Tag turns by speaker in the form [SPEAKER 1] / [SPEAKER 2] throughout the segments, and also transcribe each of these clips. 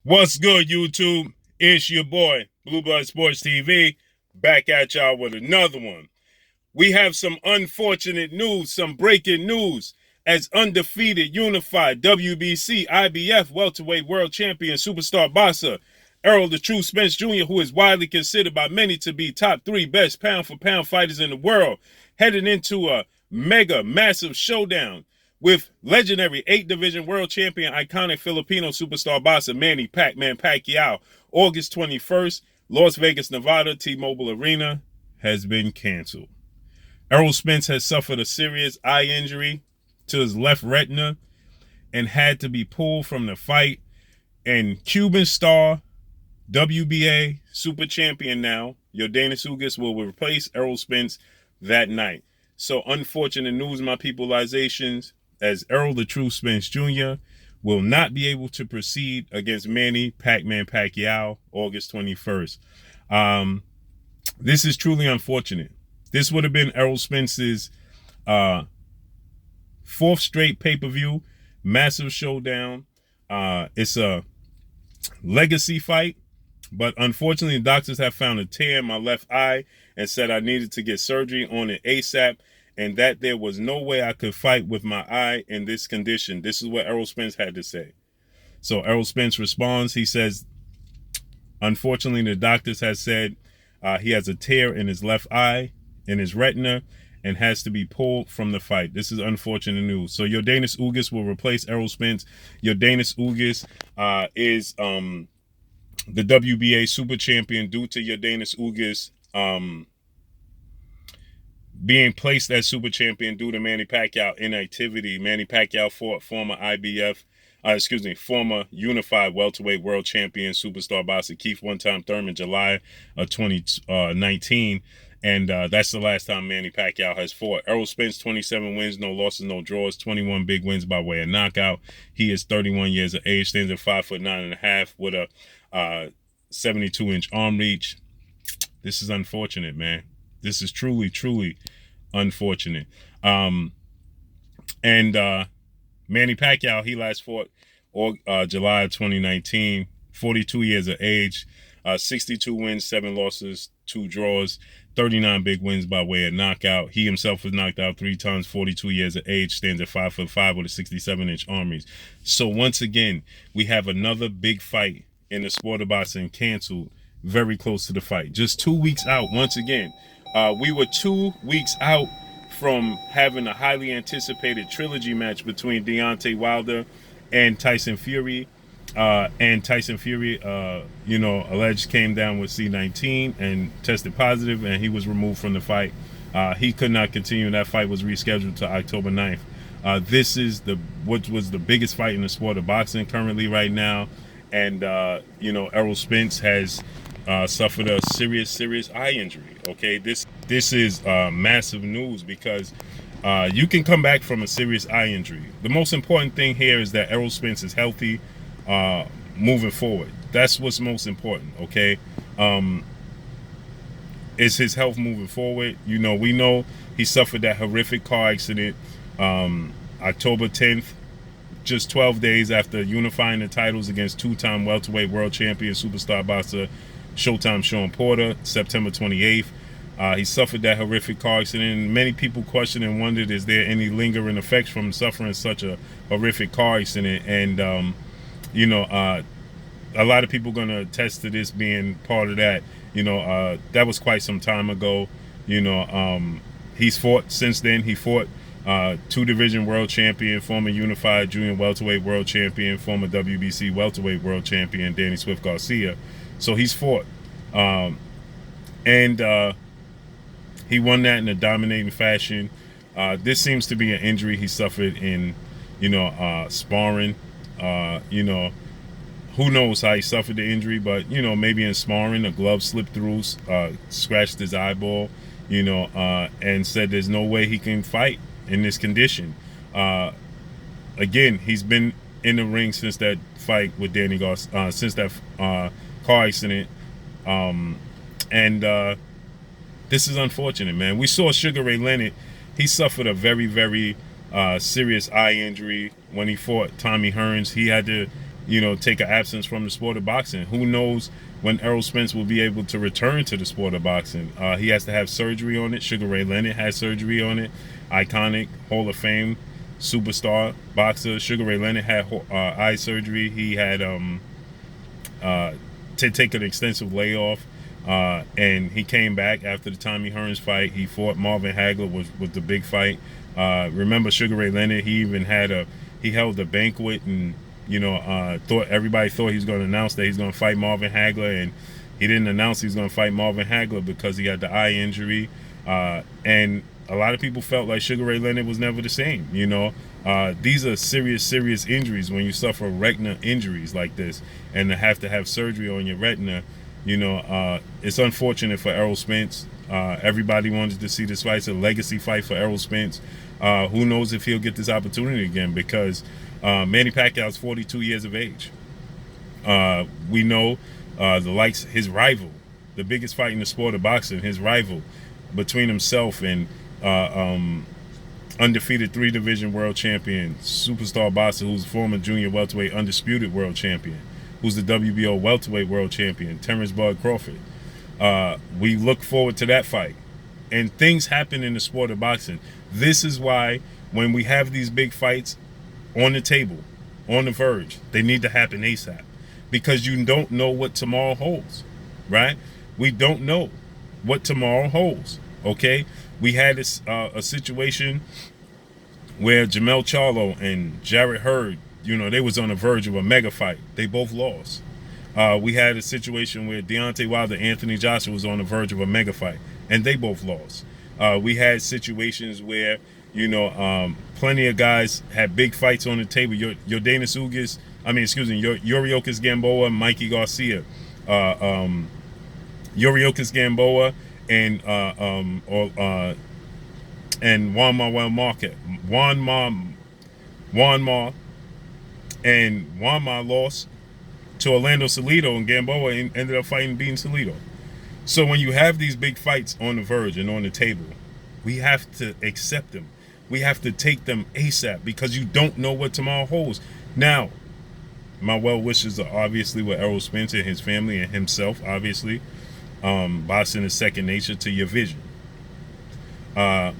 [SPEAKER 1] What's good, YouTube? It's your boy, Blue Blood Sports TV, back at y'all with another one. We have some unfortunate news, some breaking news, as undefeated, unified WBC, IBF welterweight world champion, superstar boxer, Errol the True Spence Jr., who is widely considered by many to be top 3 best pound-for-pound fighters in the world, headed into a mega, massive showdown with legendary 8-division world champion, iconic Filipino superstar boxer Manny Pacquiao. August 21st, Las Vegas, Nevada, T-Mobile Arena has been canceled. Errol Spence has suffered a serious eye injury to his left retina and had to be pulled from the fight. And Cuban star, WBA super champion now, Yordenis Ugas, will replace Errol Spence that night. So unfortunate news, my peopleizations, as Errol the True Spence Jr. will not be able to proceed against Manny Pacquiao August 21st. This is truly unfortunate. This would have been Errol Spence's 4th straight pay-per-view, massive showdown. It's a legacy fight, but unfortunately, the doctors have found a tear in my left eye and said I needed to get surgery on it ASAP, and that there was no way I could fight with my eye in this condition. This is what Errol Spence had to say. So Errol Spence responds. He says, unfortunately, the doctors have said he has a tear in his left eye, in his retina, and has to be pulled from the fight. This is unfortunate news. So Yordenis Ugas will replace Errol Spence. Yordenis Ugas is the WBA super champion due to Yordenis Ugas being placed as super champion due to Manny Pacquiao inactivity. Manny Pacquiao fought former former unified welterweight world champion superstar boxer Keith one-time Thurman in July of 2019. And that's the last time Manny Pacquiao has fought. Errol Spence, 27 wins, no losses, no draws, 21 big wins by way of knockout. He is 31 years of age, stands at 5'9.5" with a 72-inch arm reach. This is unfortunate, man. This is truly, truly unfortunate. And Manny Pacquiao, he last fought July of 2019, 42 years of age, 62 wins, 7 losses, 2 draws, 39 big wins by way of knockout. He himself was knocked out 3 times, 42 years of age, stands at 5'5" with a 67-inch arm reach. So once again, we have another big fight in the sport of boxing canceled very close to the fight. Just 2 weeks out once again. We were 2 weeks out from having a highly anticipated trilogy match between Deontay Wilder and Tyson Fury. Tyson Fury, alleged came down with C-19 and tested positive, and he was removed from the fight. He could not continue. That fight was rescheduled to October 9th. This is what was the biggest fight in the sport of boxing currently right now. And, Errol Spence has suffered a serious eye injury. Okay, this is massive news because you can come back from a serious eye injury. The most important thing here is that Errol Spence is healthy moving forward. That's what's most important, okay? Is his health moving forward. We know he suffered that horrific car accident October 10th, just 12 days after unifying the titles against 2-time welterweight world champion superstar boxer Showtime Shawn Porter, September 28th. He suffered that horrific car accident. Many people questioned and wondered, is there any lingering effects from suffering such a horrific car accident? And, a lot of people going to attest to this being part of that. That was quite some time ago. He's fought since then. He fought 2-division world champion, former unified junior welterweight world champion, former WBC welterweight world champion, Danny Swift Garcia. So he's fought. And he won that in a dominating fashion. This seems to be an injury he suffered in, sparring. Who knows how he suffered the injury, but, maybe in sparring, a glove slipped through, scratched his eyeball, and said there's no way he can fight in this condition. Again, he's been in the ring since that fight with Danny Garcia, since that car accident. This is unfortunate, man. We saw Sugar Ray Leonard. He suffered a very, very serious eye injury when he fought Tommy Hearns. He had to take an absence from the sport of boxing. Who knows when Errol Spence will be able to return to the sport of boxing. He has to have surgery on it. Sugar Ray Leonard had surgery on it. Iconic, Hall of Fame, superstar boxer. Sugar Ray Leonard had eye surgery. He had to take an extensive layoff. And he came back after the Tommy Hearns fight. He fought Marvin Hagler, was the big fight. Remember Sugar Ray Leonard? He even he held a banquet, and everybody thought he was going to announce that he's going to fight Marvin Hagler, and he didn't announce he was going to fight Marvin Hagler because he had the eye injury. And a lot of people felt like Sugar Ray Leonard was never the same. These are serious injuries when you suffer retina injuries like this, and to have surgery on your retina. It's unfortunate for Errol Spence. Everybody wanted to see this fight. It's a legacy fight for Errol Spence. Who knows if he'll get this opportunity again, because Manny Pacquiao is 42 years of age. We know his rival, the biggest fight in the sport of boxing, his rival between himself and undefeated 3-division world champion, superstar boxer who's former junior welterweight undisputed world champion, who's the WBO welterweight world champion, Terrence Bud Crawford. We look forward to that fight. And things happen in the sport of boxing. This is why when we have these big fights on the table, on the verge, they need to happen ASAP. Because you don't know what tomorrow holds, right? We don't know what tomorrow holds, okay? We had a situation where Jamel Charlo and Jarrett Hurd, they was on the verge of a mega fight. They both lost. We had a situation where Deontay Wilder, Anthony Joshua was on the verge of a mega fight, and they both lost. We had situations where, plenty of guys had big fights on the table. Yordenis Ugas, Yoriokas Gamboa, Mikey Garcia, Yoriokas Gamboa, and Juanma lost to Orlando Salido, and Gamboa ended up beating Salido. So when you have these big fights on the verge and on the table, we have to accept them. We have to take them ASAP, because you don't know what tomorrow holds. Now, my well wishes are obviously with Errol Spence and his family and himself, obviously. Boxing is second nature to your vision. That's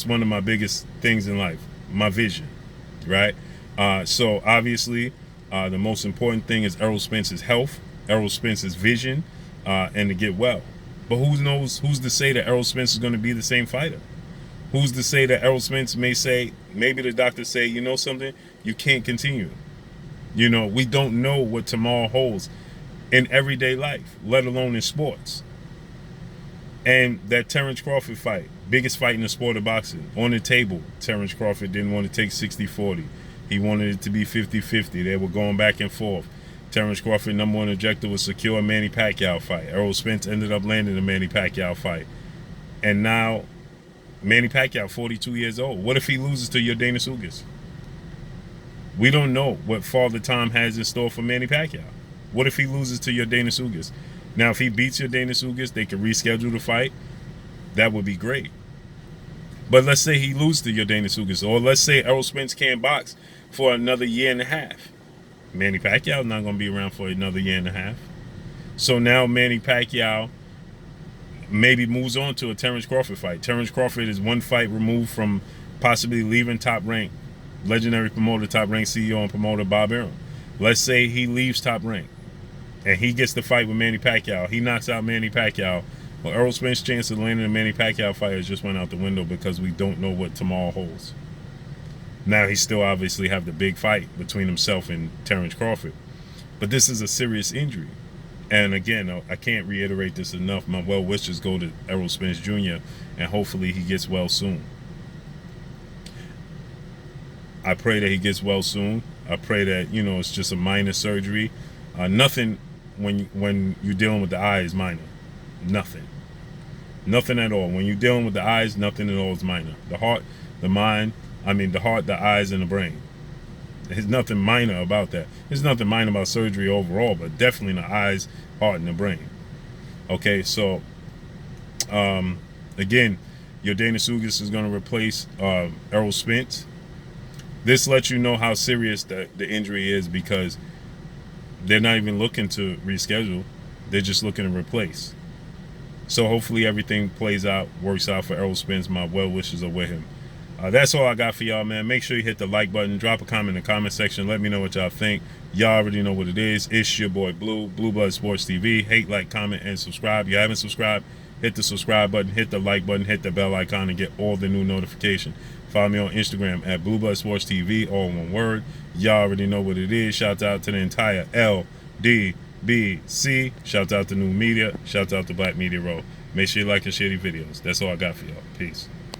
[SPEAKER 1] one of my biggest things in life, my vision, right? So obviously, the most important thing is Errol Spence's health, Errol Spence's vision, and to get well. But who knows? Who's to say that Errol Spence is going to be the same fighter? Who's to say that Errol Spence maybe the doctors say, you know something, you can't continue. We don't know what tomorrow holds in everyday life, let alone in sports. And that Terrence Crawford fight, biggest fight in the sport of boxing, on the table, Terrence Crawford didn't want to take 60-40. He wanted it to be 50-50. They were going back and forth. Terrence Crawford, number one objective was secure a Manny Pacquiao fight. Errol Spence ended up landing the Manny Pacquiao fight. And now, Manny Pacquiao, 42 years old. What if he loses to Yordenis Ugas? We don't know what Father Time has in store for Manny Pacquiao. What if he loses to Yordenis Ugas? Now, if he beats Yordenis Ugas, they could reschedule the fight. That would be great. But let's say he loses to Yordenis Ugas, or let's say Errol Spence can't box for another year and a half. Manny Pacquiao is not going to be around for another year and a half. So now Manny Pacquiao maybe moves on to a Terrence Crawford fight. Terrence Crawford is one fight removed from possibly leaving Top Rank. Legendary promoter, Top Rank CEO and promoter Bob Arum. Let's say he leaves Top Rank and he gets the fight with Manny Pacquiao. He knocks out Manny Pacquiao. Well, Errol Spence's chance of landing a Manny Pacquiao fight has just went out the window, because we don't know what tomorrow holds. Now, he still obviously have the big fight between himself and Terrence Crawford. But this is a serious injury. And again, I can't reiterate this enough. My well wishes go to Errol Spence Jr., and hopefully he gets well soon. I pray that he gets well soon. I pray that, it's just a minor surgery. Nothing when you're dealing with the eye is minor. Nothing at all. When you're dealing with the eyes, nothing at all is minor. The heart, the mind, the heart, the eyes, and the brain. There's nothing minor about that. There's nothing minor about surgery overall, but definitely the eyes, heart, and the brain. Okay, so again, Yordenis Ugas is going to replace Errol Spence. this lets you know how serious the injury is, because they're not even looking to reschedule. They're just looking to replace. So hopefully everything plays out, works out for Errol Spence. My well wishes are with him. That's all I got for y'all, man. Make sure you hit the like button. Drop a comment in the comment section. Let me know what y'all think. Y'all already know what it is. It's your boy Blue, Blue Blood Sports TV. Hate, like, comment, and subscribe. If you haven't subscribed, hit the subscribe button, hit the like button, hit the bell icon, and get all the new notifications. Follow me on Instagram at Blue Blood Sports TV, all one word. Y'all already know what it is. Shout out to the entire LDBC. Shout out to New Media. Shout out to Black Media Row. Make sure you like and share these videos. That's all I got for y'all. Peace.